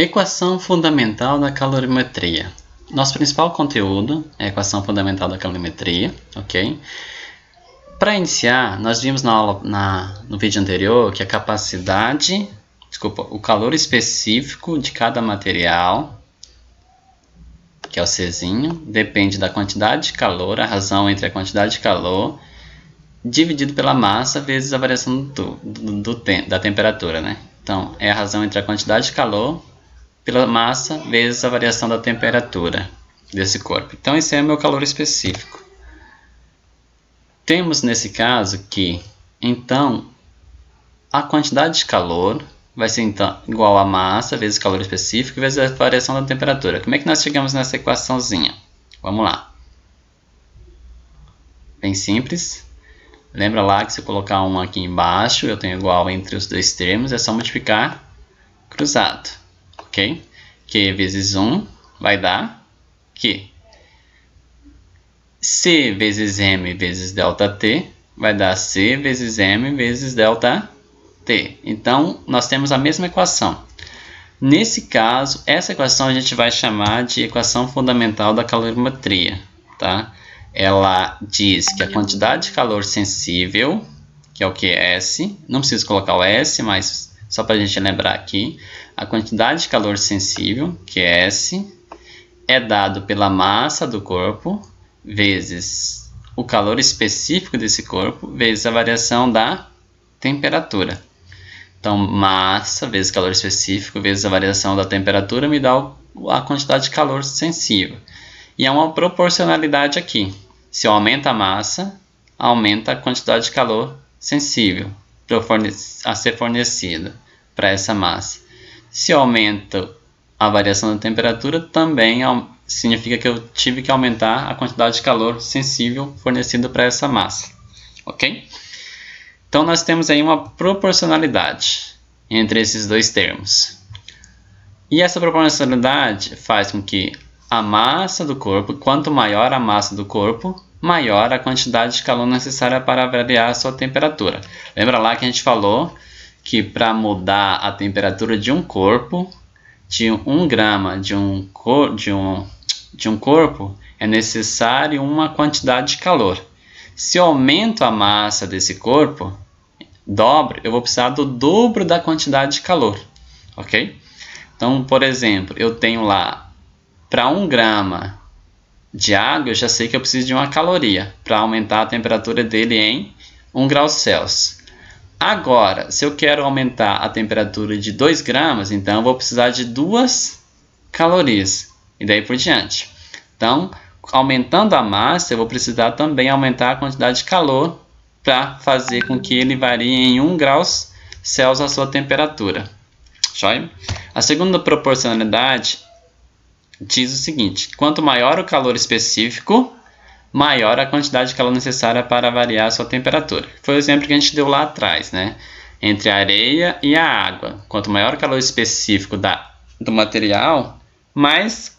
Equação fundamental da calorimetria. Nosso principal conteúdo é a equação fundamental da calorimetria, ok? Para iniciar, nós vimos no vídeo anterior que o calor específico de cada material, que é o Czinho, depende da quantidade de calor, a razão entre a quantidade de calor dividido pela massa vezes a variação da temperatura, né? Então, é a razão entre a quantidade de calor pela massa vezes a variação da temperatura desse corpo. Então, esse é o meu calor específico. Temos nesse caso que, então, a quantidade de calor vai ser então igual a massa vezes calor específico vezes a variação da temperatura. Como é que nós chegamos nessa equaçãozinha? Vamos lá. Bem simples. Lembra lá que se eu colocar 1 aqui embaixo, eu tenho igual entre os dois termos, é só multiplicar cruzado. Ok? Q vezes 1 vai dar Q. C vezes M vezes ΔT vai dar C vezes M vezes ΔT. Então, nós temos a mesma equação. Nesse caso, essa equação a gente vai chamar de equação fundamental da calorimetria. Tá? Ela diz que a quantidade de calor sensível, que é o QS, não preciso colocar o S, mas só para a gente lembrar aqui, a quantidade de calor sensível, QS, é dado pela massa do corpo vezes o calor específico desse corpo vezes a variação da temperatura. Então, massa vezes calor específico vezes a variação da temperatura me dá a quantidade de calor sensível. E é uma proporcionalidade aqui. Se eu aumento a massa, aumenta a quantidade de calor sensível a ser fornecida para essa massa. Se eu aumento a variação da temperatura, também significa que eu tive que aumentar a quantidade de calor sensível fornecida para essa massa. Ok? Então, nós temos aí uma proporcionalidade entre esses dois termos. E essa proporcionalidade faz com que a massa do corpo, quanto maior a massa do corpo, maior a quantidade de calor necessária para variar a sua temperatura. Lembra lá que a gente falou que para mudar a temperatura de um corpo, de 1 grama de um corpo, é necessário uma quantidade de calor. Se eu aumento a massa desse corpo, eu vou precisar do dobro da quantidade de calor, ok? Então, por exemplo, eu tenho lá, para 1 grama de água, eu já sei que eu preciso de 1 caloria para aumentar a temperatura dele em 1 grau Celsius. Agora, se eu quero aumentar a temperatura de 2 gramas, então eu vou precisar de 2 calorias, e daí por diante. Então, aumentando a massa, eu vou precisar também aumentar a quantidade de calor para fazer com que ele varie em 1 grau Celsius a sua temperatura. Joia? A segunda proporcionalidade diz o seguinte: quanto maior o calor específico, maior a quantidade de calor necessária para variar a sua temperatura. Foi o exemplo que a gente deu lá atrás, né? Entre a areia e a água. Quanto maior o calor específico do material, mais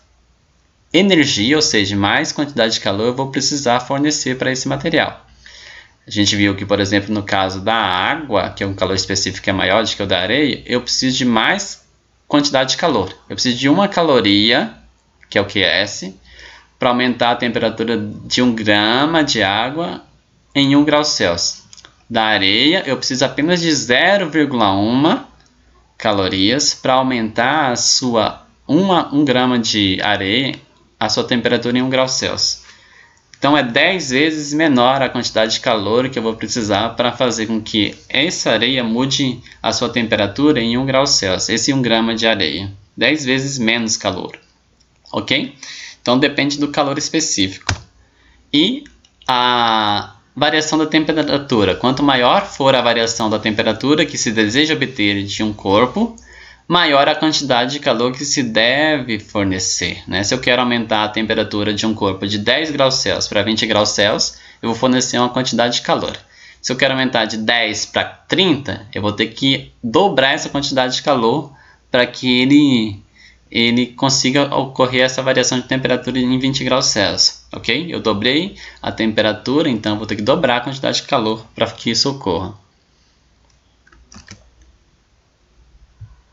energia, ou seja, mais quantidade de calor eu vou precisar fornecer para esse material. A gente viu que, por exemplo, no caso da água, que é um calor específico que é maior do que o da areia, eu preciso de mais quantidade de calor. Eu preciso de 1 caloria, que é o QS, para aumentar a temperatura de 1 grama de água em 1 grau Celsius. Da areia, eu preciso apenas de 0,1 calorias para aumentar 1 grama de areia, a sua temperatura em 1 grau Celsius. Então, é 10 vezes menor a quantidade de calor que eu vou precisar para fazer com que essa areia mude a sua temperatura em 1 grau Celsius. Esse 1 grama de areia. 10 vezes menos calor. Ok? Então, depende do calor específico. E a variação da temperatura. Quanto maior for a variação da temperatura que se deseja obter de um corpo, maior a quantidade de calor que se deve fornecer, né? Se eu quero aumentar a temperatura de um corpo de 10 graus Celsius para 20 graus Celsius, eu vou fornecer uma quantidade de calor. Se eu quero aumentar de 10 para 30, eu vou ter que dobrar essa quantidade de calor para que ele consiga ocorrer essa variação de temperatura em 20 graus Celsius, ok? Eu dobrei a temperatura, então vou ter que dobrar a quantidade de calor para que isso ocorra.